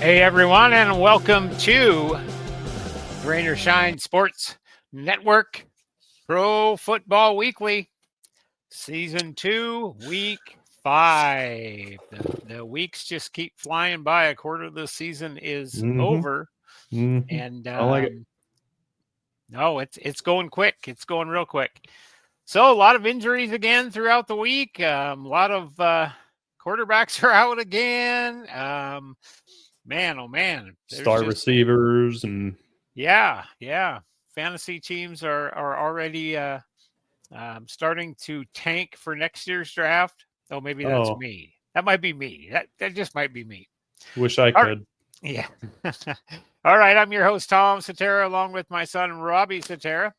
Hey everyone, and welcome to Rain or Shine Sports Network Pro Football Weekly, Season 2, Week 5. The weeks just keep flying by. A quarter of the season is over, and I like it. no, it's going quick. It's going real quick. So a lot of injuries again throughout the week. A lot of quarterbacks are out again. Man, oh man, Star receivers and yeah. Fantasy teams are already starting to tank for next year's draft. Oh, maybe that's me. That might be me. That just might be me. Wish I could. Yeah. All right. I'm your host, Tom Cetera, along with my son, Robbie Cetera.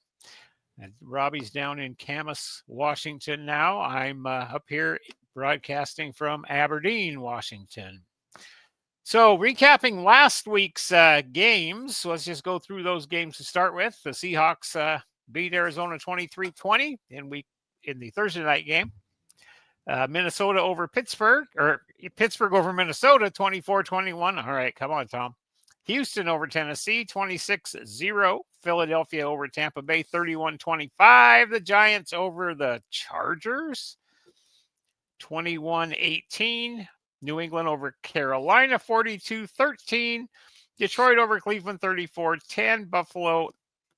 And Robbie's down in Camas, Washington now. I'm up here broadcasting from Aberdeen, Washington. So, recapping last week's games, let's just go through those games to start with. The Seahawks beat Arizona 23-20 in the Thursday night game. Minnesota over Pittsburgh, or Pittsburgh over Minnesota 24-21. All right, come on, Tom. Houston over Tennessee 26-0. Philadelphia over Tampa Bay 31-25. The Giants over the Chargers 21-18. New England over Carolina 42-13. Detroit over Cleveland 34-10. Buffalo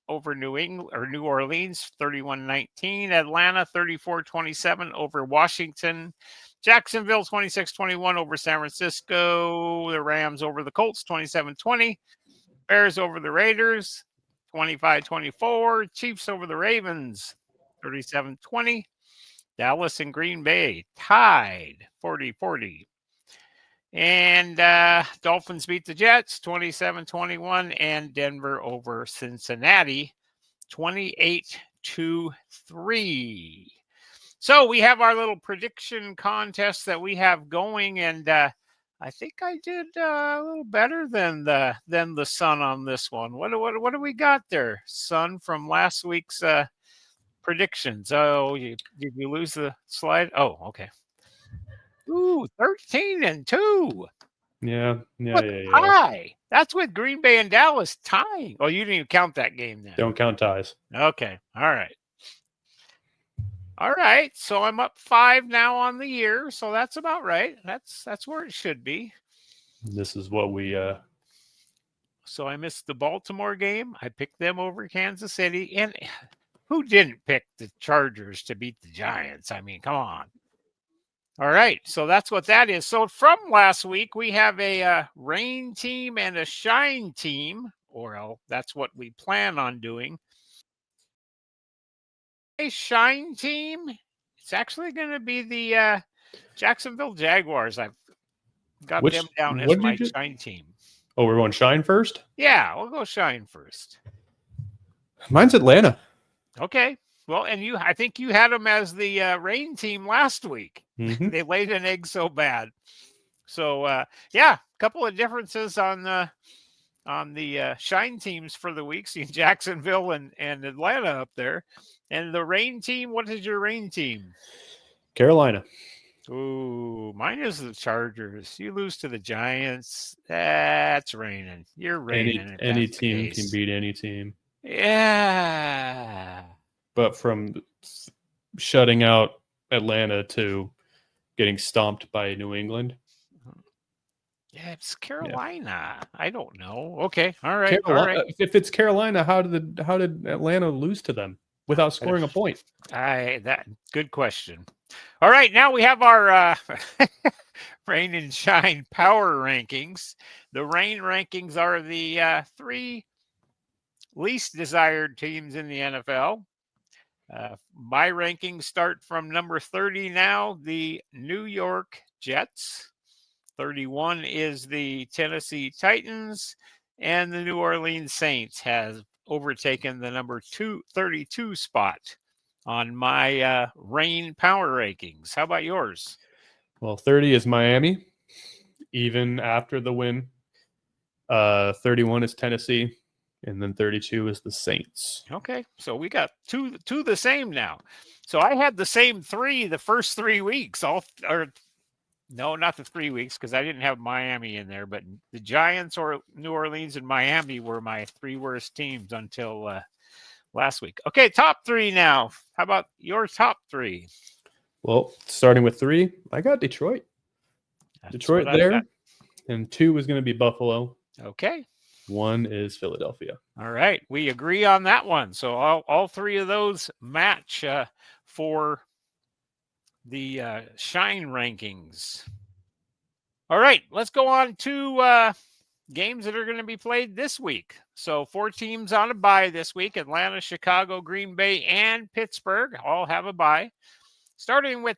over New Orleans 31-19. Atlanta 34-27 over Washington. Jacksonville 26-21 over San Francisco. The Rams over the Colts 27-20. Bears over the Raiders 25-24. Chiefs over the Ravens 37-20. Dallas and Green Bay tied 40-40. And Dolphins beat the Jets 27-21, and Denver over Cincinnati 28-3. So we have our little prediction contest that we have going, and I think I did a little better than the Sun on this one. What do we got there, Sun, from last week's predictions? Oh, did you lose the slide? Oh, okay. Ooh, 13-2. Yeah. Tie. That's with Green Bay and Dallas tying. Oh, you didn't even count that game then. Don't count ties. Okay. All right. So I'm up 5 now on the year. So that's about right. That's where it should be. This is what we So I missed the Baltimore game. I picked them over Kansas City. And who didn't pick the Chargers to beat the Giants? I mean, come on. All right, so that's what that is. So from last week, we have a rain team and a shine team, or that's what we plan on doing. A shine team, it's actually going to be the Jacksonville Jaguars. I've got them down as my shine team. Oh, we're going shine first? Yeah, we'll go shine first. Mine's Atlanta. Okay. Well, and I think you had them as the rain team last week. Mm-hmm. They laid an egg so bad. So, yeah, a couple of differences on the shine teams for the week. Seeing Jacksonville and Atlanta up there. And the rain team, what is your rain team? Carolina. Ooh, mine is the Chargers. You lose to the Giants. That's raining. You're raining. Any team can beat any team. Yeah. But from shutting out Atlanta to getting stomped by New England. Yeah, it's Carolina. Yeah. I don't know. Okay. All right. All right. If it's Carolina, how did Atlanta lose to them without scoring a point? Good question. All right. Now we have our rain and shine power rankings. The rain rankings are the 3 least desired teams in the NFL. My rankings start from number 30 now, the New York Jets. 31 is the Tennessee Titans, and the New Orleans Saints has overtaken the number 32 spot on my rain power rankings. How about yours? Well, 30 is Miami, even after the win. 31 is Tennessee. And then 32 is the Saints. Okay, so we got two the same now. So I had the same 3 the first 3 weeks. No, not the 3 weeks because I didn't have Miami in there, but the Giants or New Orleans and Miami were my 3 worst teams until last week. Okay, top 3 now. How about your top 3? Well, starting with 3, I got Detroit. That's Detroit what I've there, got. and 2 is going to be Buffalo. Okay. 1 is Philadelphia. All right, we agree on that one. So all 3 of those match for the Shine rankings. All right, let's go on to games that are going to be played this week. So 4 teams on a bye this week. Atlanta, Chicago, Green Bay, and Pittsburgh all have a bye. Starting with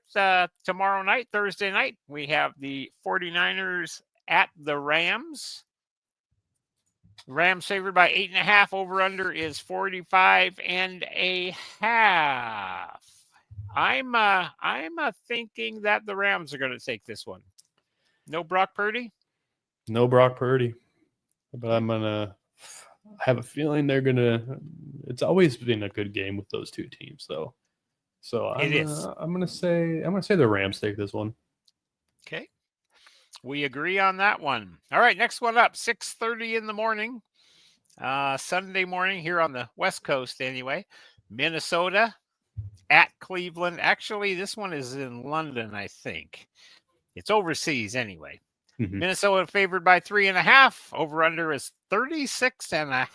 tomorrow night, Thursday night, we have the 49ers at the Rams. Rams favored by 8.5. Over under is 45.5. I'm thinking that the Rams are going to take this one. No Brock Purdy? No Brock Purdy. But I have a feeling they're going to – it's always been a good game with those 2 teams, though. So I'm going to say the Rams take this one. Okay. We agree on that one. All right, next one up, 6:30 in the morning. Sunday morning here on the West Coast anyway. Minnesota at Cleveland. Actually, this one is in London, I think. It's overseas anyway. Mm-hmm. Minnesota favored by 3.5. Over under is 36.5.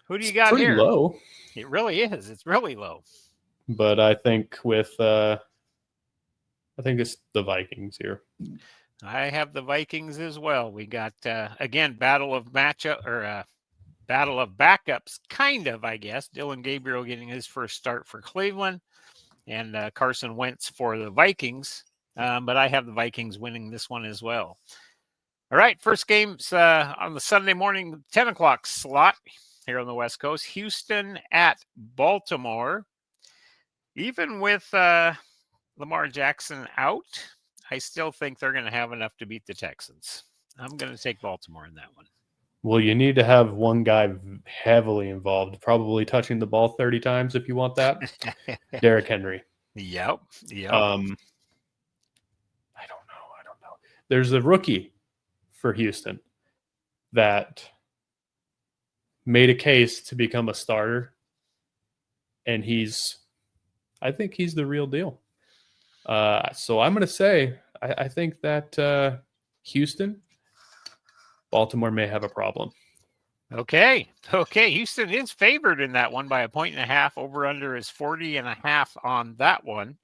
Who do you got here? Low. It really is. It's really low. But I think I think it's the Vikings here. I have the Vikings as well. We got again battle of matchup or battle of backups, kind of, I guess. Dylan Gabriel getting his first start for Cleveland, and Carson Wentz for the Vikings. But I have the Vikings winning this one as well. All right, first game's on the Sunday morning 10 o'clock slot here on the West Coast. Houston at Baltimore. Even with Lamar Jackson out, I still think they're going to have enough to beat the Texans. I'm going to take Baltimore in that one. Well, you need to have one guy heavily involved, probably touching the ball 30 times if you want that. Derrick Henry. Yep. I don't know. There's a rookie for Houston that made a case to become a starter, and I think he's the real deal. So I'm going to say I think that Houston, Baltimore may have a problem. Okay. Houston is favored in that one by 1.5. Over under is 40.5 on that one.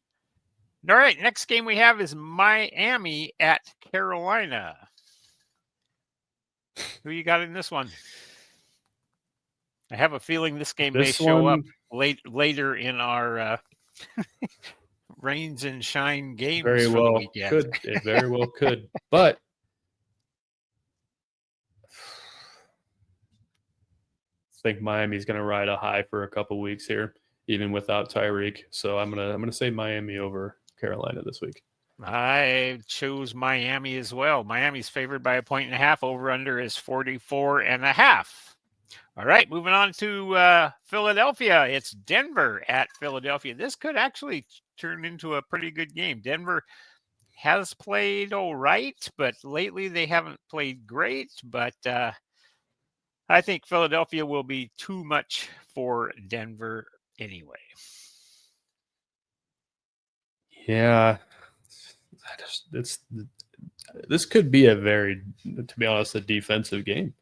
All right. Next game we have is Miami at Carolina. Who you got in this one? I have a feeling this game may show up later in our rains and shine games very for well the weekend. It very well could. But I think Miami's going to ride a high for a couple weeks here, even without Tyreek. So I'm gonna say Miami over Carolina this week. I chose Miami as well. Miami's favored by 1.5. Over under is 44.5. All right, moving on to Philadelphia. It's Denver at Philadelphia. This could actually turn into a pretty good game. Denver has played all right, but lately they haven't played great. But I think Philadelphia will be too much for Denver anyway. Yeah, this could be to be honest, a defensive game.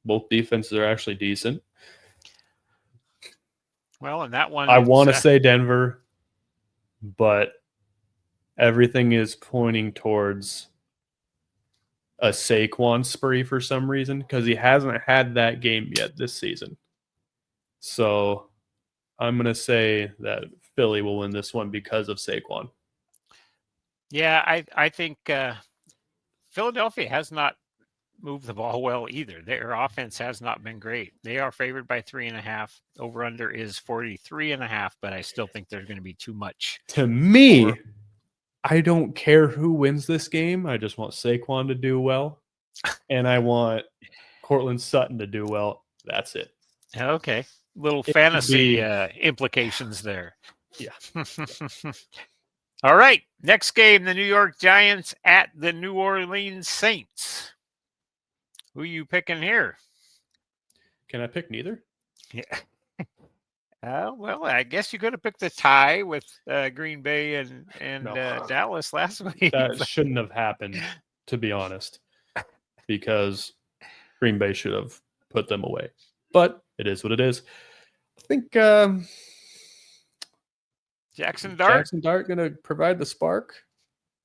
Both defenses are actually decent. Well, in that one, I want to say Denver, but everything is pointing towards a Saquon spree for some reason because he hasn't had that game yet this season. So I'm going to say that Philly will win this one because of Saquon. Yeah, I think Philadelphia has not moved the ball well either. Their offense has not been great. They are favored by 3.5. Over under is 43.5, but I still think there's going to be too much. To me, I don't care who wins this game. I just want Saquon to do well, and I want Cortland Sutton to do well. That's it. Okay. Little fantasy implications there. Yeah. All right. Next game, the New York Giants at the New Orleans Saints. Who you picking here? Can I pick neither? Yeah. Well, I guess you could have picked a tie with Green Bay and No. Dallas last week. That shouldn't have happened, to be honest, because Green Bay should have put them away. But it is what it is. I think Jackson Dart, going to provide the spark,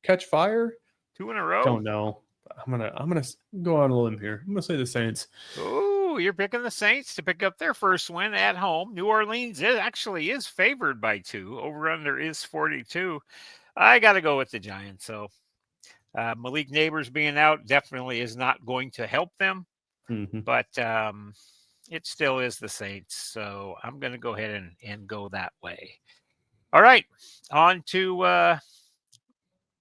catch fire. 2 in a row. Don't know. I'm gonna go on a limb here. I'm gonna say the Saints. Oh, you're picking the Saints to pick up their first win at home. New Orleans actually is favored by 2. Over under is 42. I got to go with the Giants. So Malik Neighbors being out definitely is not going to help them, but it still is the Saints. So I'm going to go ahead and go that way. All right, on to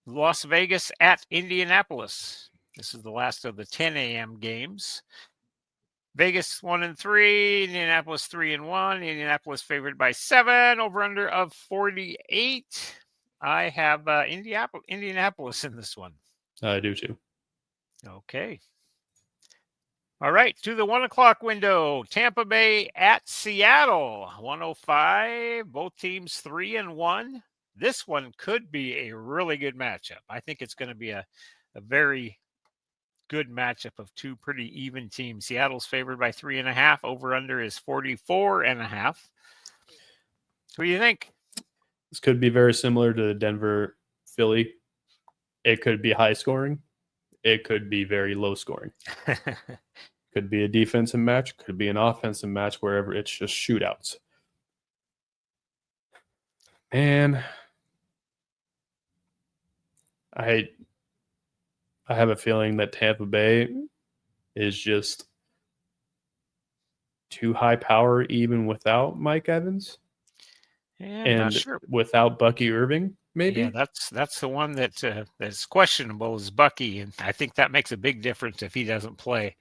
Las Vegas at Indianapolis. This is the last of the 10 a.m. games. Vegas 1-3, Indianapolis 3-1. Indianapolis favored by 7. Over under of 48. I have Indianapolis in this one. I do too. Okay. All right, to the 1 o'clock window. Tampa Bay at Seattle. 105. Both teams 3-1. This one could be a really good matchup. I think it's going to be a very good matchup of 2 pretty even teams. Seattle's favored by 3.5. Over under is 44.5. Who do you think? This could be very similar to Denver Philly. It could be high scoring. It could be very low scoring. Could be a defensive match. Could be an offensive match. Wherever it's just shootouts. And I have a feeling that Tampa Bay is just too high power even without Mike Evans. Yeah, and not sure. without Bucky Irving, maybe. Yeah, that's the one that's questionable is Bucky, and I think that makes a big difference if he doesn't play.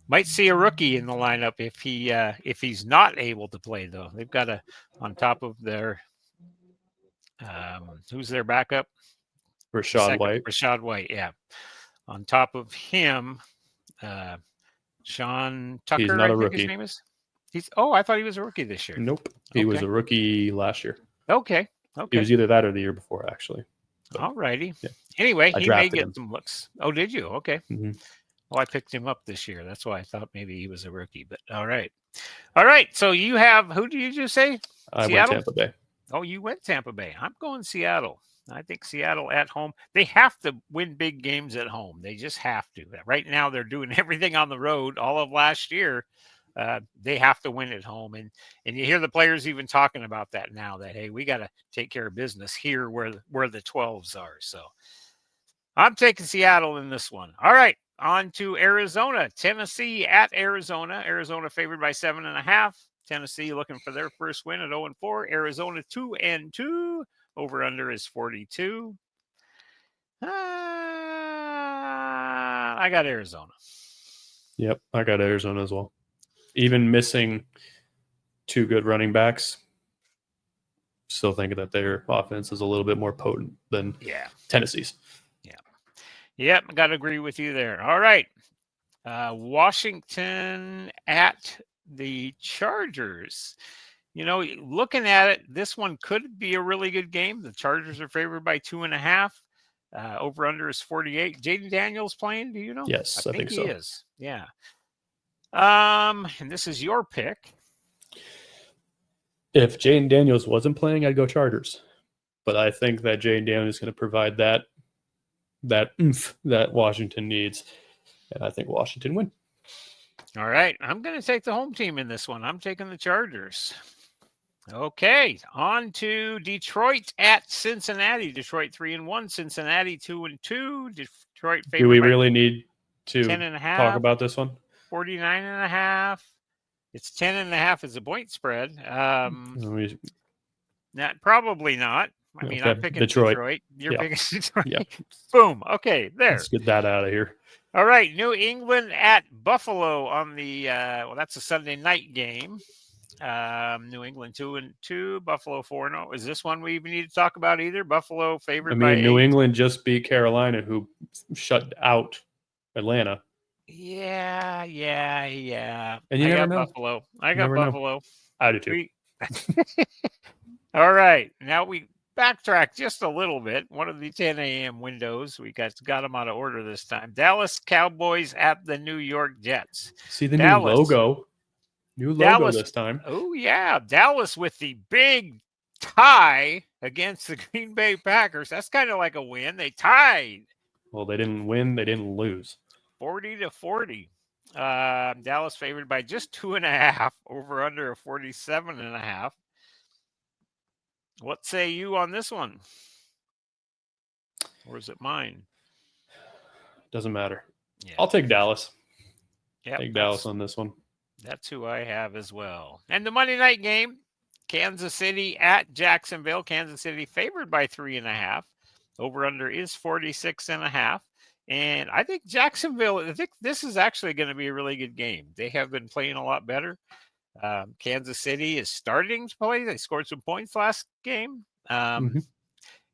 Might see a rookie in the lineup if he's not able to play though. They've got on top of their who's their backup? Rachaad White. Rachaad White, yeah. On top of him, Sean Tucker. He's not a rookie. His name is. I thought he was a rookie this year. Nope, he was a rookie last year. Okay. He was either that or the year before, actually. All righty. Yeah. Anyway, he may get some looks. Oh, did you? Okay. Mm-hmm. Well, I picked him up this year. That's why I thought maybe he was a rookie. But all right. So you have who did you just say? I went Tampa Bay. Oh, you went Tampa Bay. I'm going Seattle. I think Seattle at home. They have to win big games at home. They just have to. Right now, they're doing everything on the road. All of last year, they have to win at home. And you hear the players even talking about that now. That hey, we got to take care of business here where the 12s are. So I'm taking Seattle in this one. All right. On to Arizona, Tennessee at Arizona. Arizona favored by 7.5. Tennessee looking for their first win at 0-4. Arizona 2-2. Over under is 42. I got Arizona. Yep, I got Arizona as well. Even missing 2 good running backs, still thinking that their offense is a little bit more potent than Tennessee's. Yep, I got to agree with you there. All right. Washington at the Chargers. You know, looking at it, this one could be a really good game. The Chargers are favored by 2.5. Over under is 48. Jaden Daniels playing, do you know? Yes, I think so. He is. Yeah. And this is your pick. If Jaden Daniels wasn't playing, I'd go Chargers. But I think that Jaden Daniels is going to provide that oomph that Washington needs. And I think Washington win. All right. I'm going to take the home team in this one. I'm taking the Chargers. Okay. On to Detroit at Cincinnati. Detroit 3-1. Cincinnati 2-2. Detroit favored. Do we really need to 10.5, talk about this one? 49.5. It's 10.5 as a point spread. Probably not. I mean, I'm picking Detroit. You're picking Detroit. Yeah. Boom. Okay, there. Let's get that out of here. All right, New England at Buffalo on the that's a Sunday night game. New England 2-2, Buffalo 4-0. Is this one we even need to talk about either? Buffalo I favored by mean, New 8. England just beat Carolina, who shut out Atlanta. Yeah. And you I never got know. Buffalo. I You got never know. Buffalo. I do too. We All right. Now we backtrack just a little bit. One of the 10 a.m. windows. We got them out of order this time. Dallas Cowboys at the New York Jets. See the new Dallas. logo. New logo Dallas this time. Oh, yeah. Dallas with the big tie against the Green Bay Packers. That's kind of like a win. They tied. Well, they didn't win. They didn't lose. 40-40. Dallas favored by just 2.5, over under a 47.5. What say you on this one? Or is it mine? Doesn't matter. Yeah. I'll take Dallas. Yep, Take Dallas on this one. That's who I have as well. And the Monday night game, Kansas City at Jacksonville. Kansas City favored by 3.5. Over under is 46.5. And I think I think this is actually going to be a really good game. They have been playing a lot better. Kansas City is starting to play. They scored some points last game. And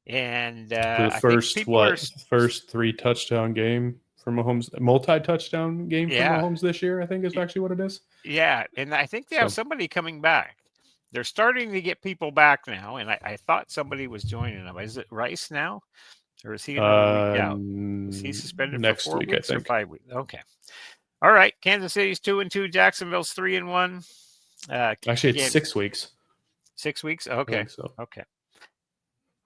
the first 3 touchdown game for Mahomes, multi-touchdown game for Mahomes this year, I think is actually what it is. Yeah, and I think they have somebody coming back. They're starting to get people back now, and I thought somebody was joining them. Is it Rice now? Or is he another week out? Is he suspended next for 4 week, weeks I or think. 5 weeks? Okay. All right. Kansas City's 2-2. Jacksonville's 3-1. Actually, it's 6 weeks. 6 weeks? Okay. So. Okay.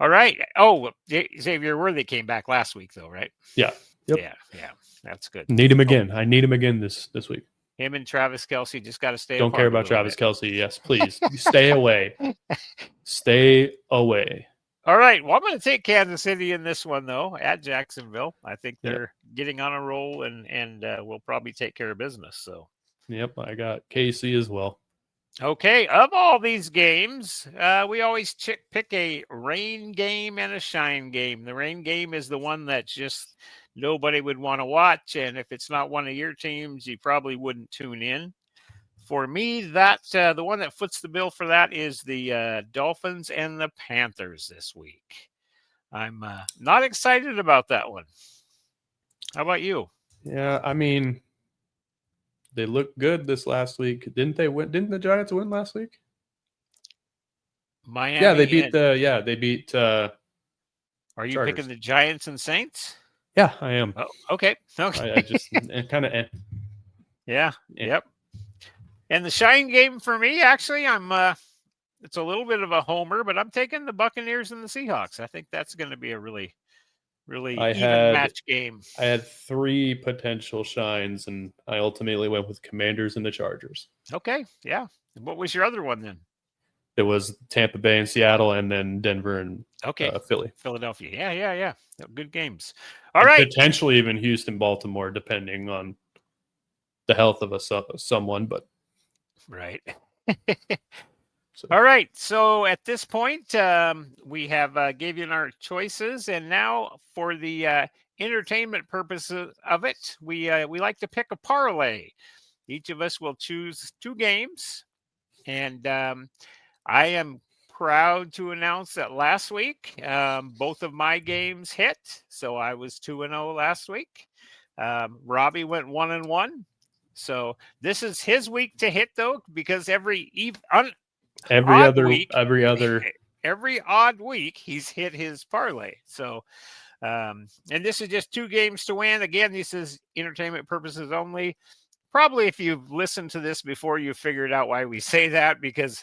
All right. Oh, Xavier Worthy came back last week, though, right? Yeah. Yep. Yeah. That's good. Need him again. I need him again this week. Him and Travis Kelce just got to stay. Don't care about Travis Kelce. Yes, please. Stay away. Stay away. All right. Well, I'm going to take Kansas City in this one, though, at Jacksonville. I think they're getting on a roll and will probably take care of business. So. Yep, I got KC as well. Okay. Of all these games, we always pick a rain game and a shine game. The rain game is the one that just nobody would want to watch. And if it's not one of your teams, you probably wouldn't tune in. For me, the one that foots the bill for that is the Dolphins and the Panthers this week. I'm not excited about that one. How about you? Yeah, I mean, they looked good this last week. Didn't they win? Didn't the Giants win last week? Miami. Yeah, they beat Are you Chargers. picking the Giants and Saints? Yeah, I am. Oh, okay. I just kind of. Yeah. Yep. And the shine game for me, actually, it's a little bit of a homer, but I'm taking the Buccaneers and the Seahawks. I think that's going to be a really even match game. I had 3 potential shines, and I ultimately went with Commanders and the Chargers. Okay, yeah. And what was your other one then? It was Tampa Bay and Seattle, and then Denver and Philly. Philadelphia. Yeah. Good games. All right. Potentially even Houston, Baltimore, depending on the health of someone, but. Right. All right. So at this point, we have given our choices, and now for the entertainment purposes of it, we like to pick a parlay. Each of us will choose 2 games, and I am proud to announce that last week, both of my games hit. So I was 2-0 last week. Robbie went 1-1. So this is his week to hit, though, because every odd week he's hit his parlay. So, and this is just 2 games to win. Again, this is entertainment purposes only. Probably if you've listened to this before, you figured out why we say that, because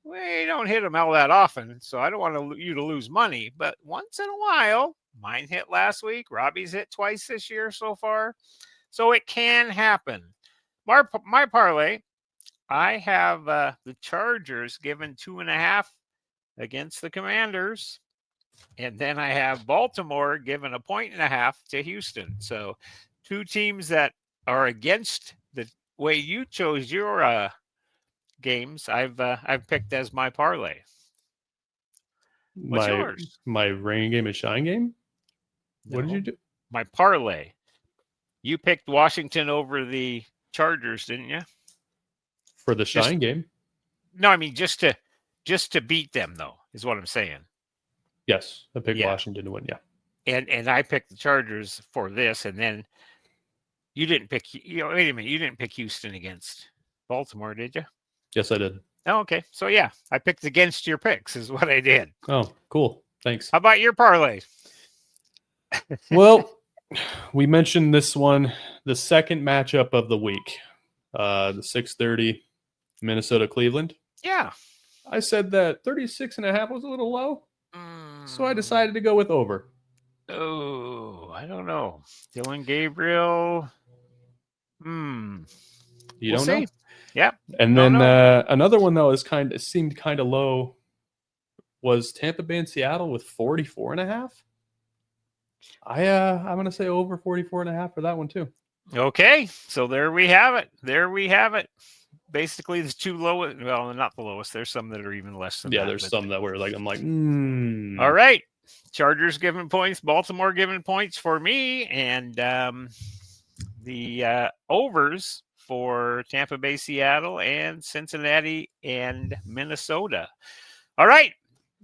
we don't hit them all that often. So I don't want you to lose money, but once in a while, mine hit last week. Robbie's hit twice this year so far. So it can happen. My parlay, I have the Chargers given 2.5 against the Commanders. And then I have Baltimore given 1.5 to Houston. So 2 teams that are against the way you chose your games, I've picked as my parlay. What's yours? My rain game and shine game? No, what did you do? My parlay. You picked Washington over the Chargers, didn't you? For the shine game. No, I mean just to beat them though is what I'm saying. Yes, I picked Yeah, Washington to win. Yeah. and I picked the Chargers for this, and then you didn't pick. Wait a minute, you didn't pick Houston against Baltimore, did you? Yes, I did. Oh, okay. So yeah, I picked against your picks is what I did. Oh, cool. Thanks. How about your parlay? Well, we mentioned this one, the second matchup of the week, the 6:30 Minnesota Cleveland. Yeah. I said that 36.5 was a little low, so I Mm, decided to go with over. oh, I don't know. Dylan Gabriel. Hmm. You We'll don't know? see. Yeah. And Don't then know. another one that was seemed kind of low was Tampa Bay and Seattle with 44.5. I'm gonna say over 44.5 for that one too. Okay. So there we have it. There we have it. Basically, the two lowest. Well, not the lowest. There's some that are even less than Yeah, that. there's But some that were like, I'm like, all right. Chargers giving points. Baltimore giving points for me, and the overs for Tampa Bay, Seattle, and Cincinnati and Minnesota. All right.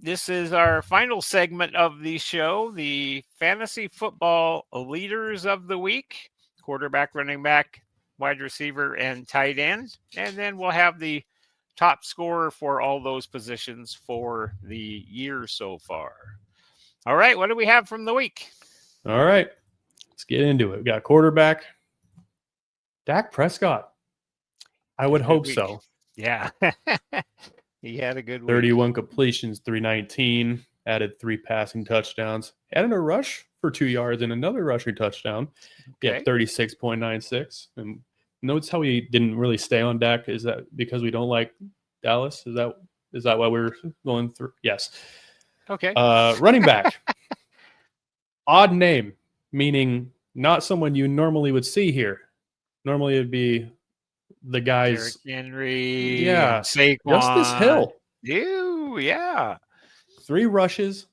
This is our final segment of the show, the fantasy football leaders of the week, quarterback, running back, wide receiver, and tight end. And then we'll have the top scorer for all those positions for the year so far. All right. What do we have from the week? All right, let's get into it. We got quarterback, Dak Prescott. I would hope week. so. Yeah. He had a good week. 31 completions, 319, added 3 passing touchdowns, added a rush for 2 yards and another rushing touchdown. Okay. Yeah, 36.96. And notice how we didn't really stay on Dak. Is that because we don't like Dallas? Is that why we're going through? Yes. Okay. Running back. Odd name, meaning not someone you normally would see here. Normally it'd be the Derrick guys. Henry, Yeah. Saquon. Justice Hill. Ew, yeah. 3 rushes.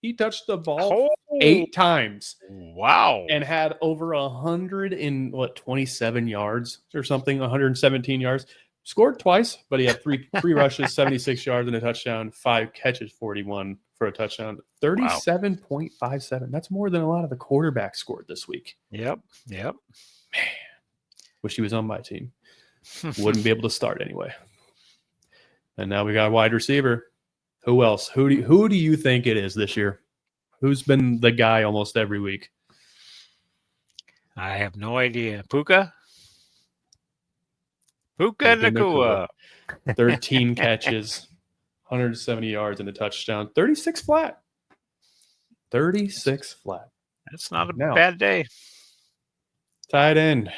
He touched the ball Oh, 8 times wow. and had over 27 yards or something, 117 yards. Scored twice, but he had three rushes, 76 yards and a touchdown, 5 catches, 41 for a touchdown, 37.57. That's more than a lot of the quarterbacks scored this week. Yep. Man, wish he was on my team. Wouldn't be able to start anyway. And now we got a wide receiver. Who else? Who do you think it is this year? Who's been the guy almost every week? I have no idea. Puka Nakua. 13 catches, 170 yards and a touchdown, 36 flat. 36 flat. That's not a Now, bad day. tight end.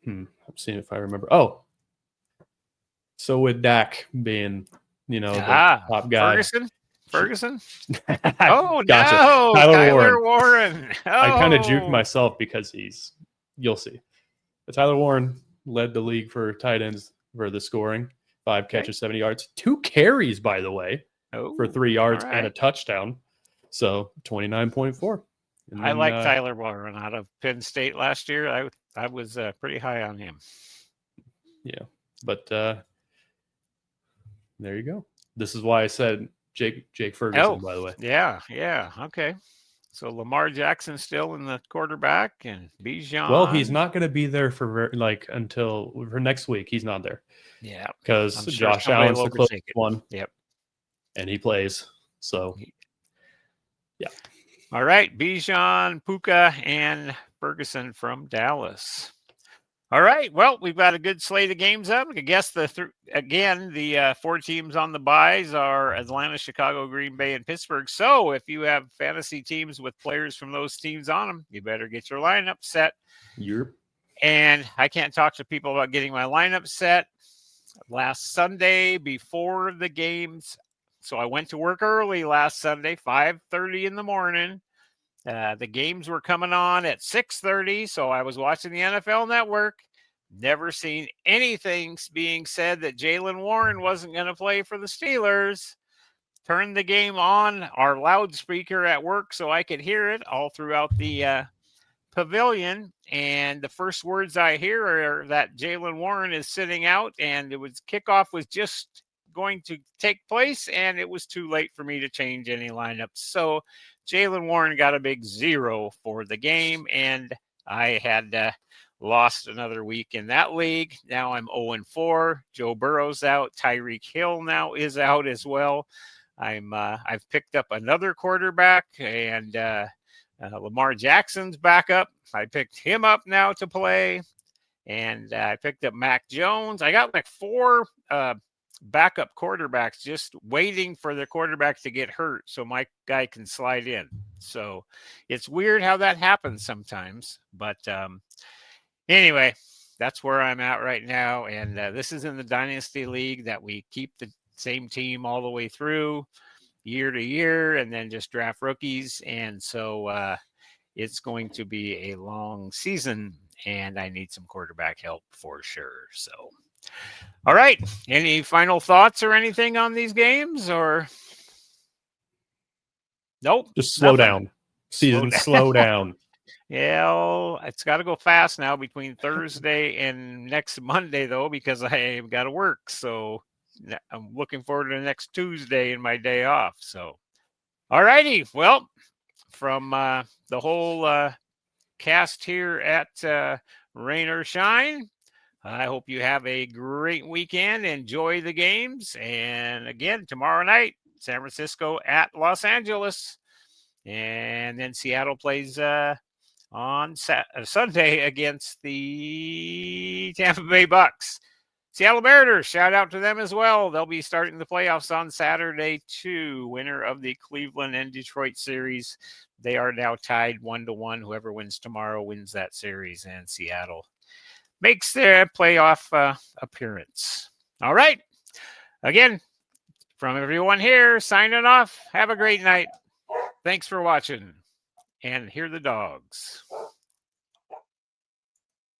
I'm seeing if I remember. Oh, so with Dak being, the top guy. Ferguson. Oh, gotcha. No, Tyler Warren. Oh. I kind of juked myself because you'll see. But Tyler Warren led the league for tight ends for the scoring. 5 catches, 70 yards. 2 carries, by the way, for 3 yards and a touchdown. So 29.4. I like Tyler Warren out of Penn State last year. I was pretty high on him. Yeah, but there you go. This is why I said Jake Ferguson, by the way. Yeah. Okay. So Lamar Jackson still in the quarterback and Bijan. Well, he's not going to be there for until for next week. He's not there. Yeah, because Josh Allen's the closest one. Yep, and he plays. So, yeah. All right, Bijan, Puka, and Ferguson from Dallas. All right. Well, we've got a good slate of games up. I guess the 4 teams on the buys are Atlanta, Chicago, Green Bay, and Pittsburgh. So if you have fantasy teams with players from those teams on them, you better get your lineup set. And I can't talk to people about getting my lineup set last Sunday before the games. So I went to work early last Sunday, 5:30 in the morning. The games were coming on at 6:30, so I was watching the NFL Network. Never seen anything being said that Jaylen Warren wasn't going to play for the Steelers. Turned the game on our loudspeaker at work so I could hear it all throughout the pavilion, and the first words I hear are that Jalen Warren is sitting out, and kickoff was just going to take place, and it was too late for me to change any lineups. So Jalen Warren got a big 0 for the game, and I had lost another week in that league. Now I'm 0-4. Joe Burrow's out. Tyreek Hill now is out as well. I've picked up another quarterback, and Lamar Jackson's back up. I picked him up now to play, and I picked up Mac Jones. I got like 4 backup quarterbacks just waiting for the quarterback to get hurt so my guy can slide in. So it's weird how that happens sometimes. But anyway, that's where I'm at right now. And this is in the Dynasty League that we keep the same team all the way through year to year and then just draft rookies. And so it's going to be a long season, and I need some quarterback help for sure. So, all right. Any final thoughts or anything on these games, or? Nope. Just slow down. Season, slow down. Yeah, well, it's got to go fast now between Thursday and next Monday, though, because I've got to work. So I'm looking forward to next Tuesday and my day off. So, all righty. Well, from the whole cast here at Rain or Shine, I hope you have a great weekend. Enjoy the games. And again, tomorrow night, San Francisco at Los Angeles. And then Seattle plays on Sunday against the Tampa Bay Bucks. Seattle Mariners, shout out to them as well. They'll be starting the playoffs on Saturday too. Winner of the Cleveland and Detroit series. They are now tied 1-1. Whoever wins tomorrow wins that series, and Seattle makes their playoff appearance. All right. Again, from everyone here, signing off. Have a great night. Thanks for watching. And hear the dogs.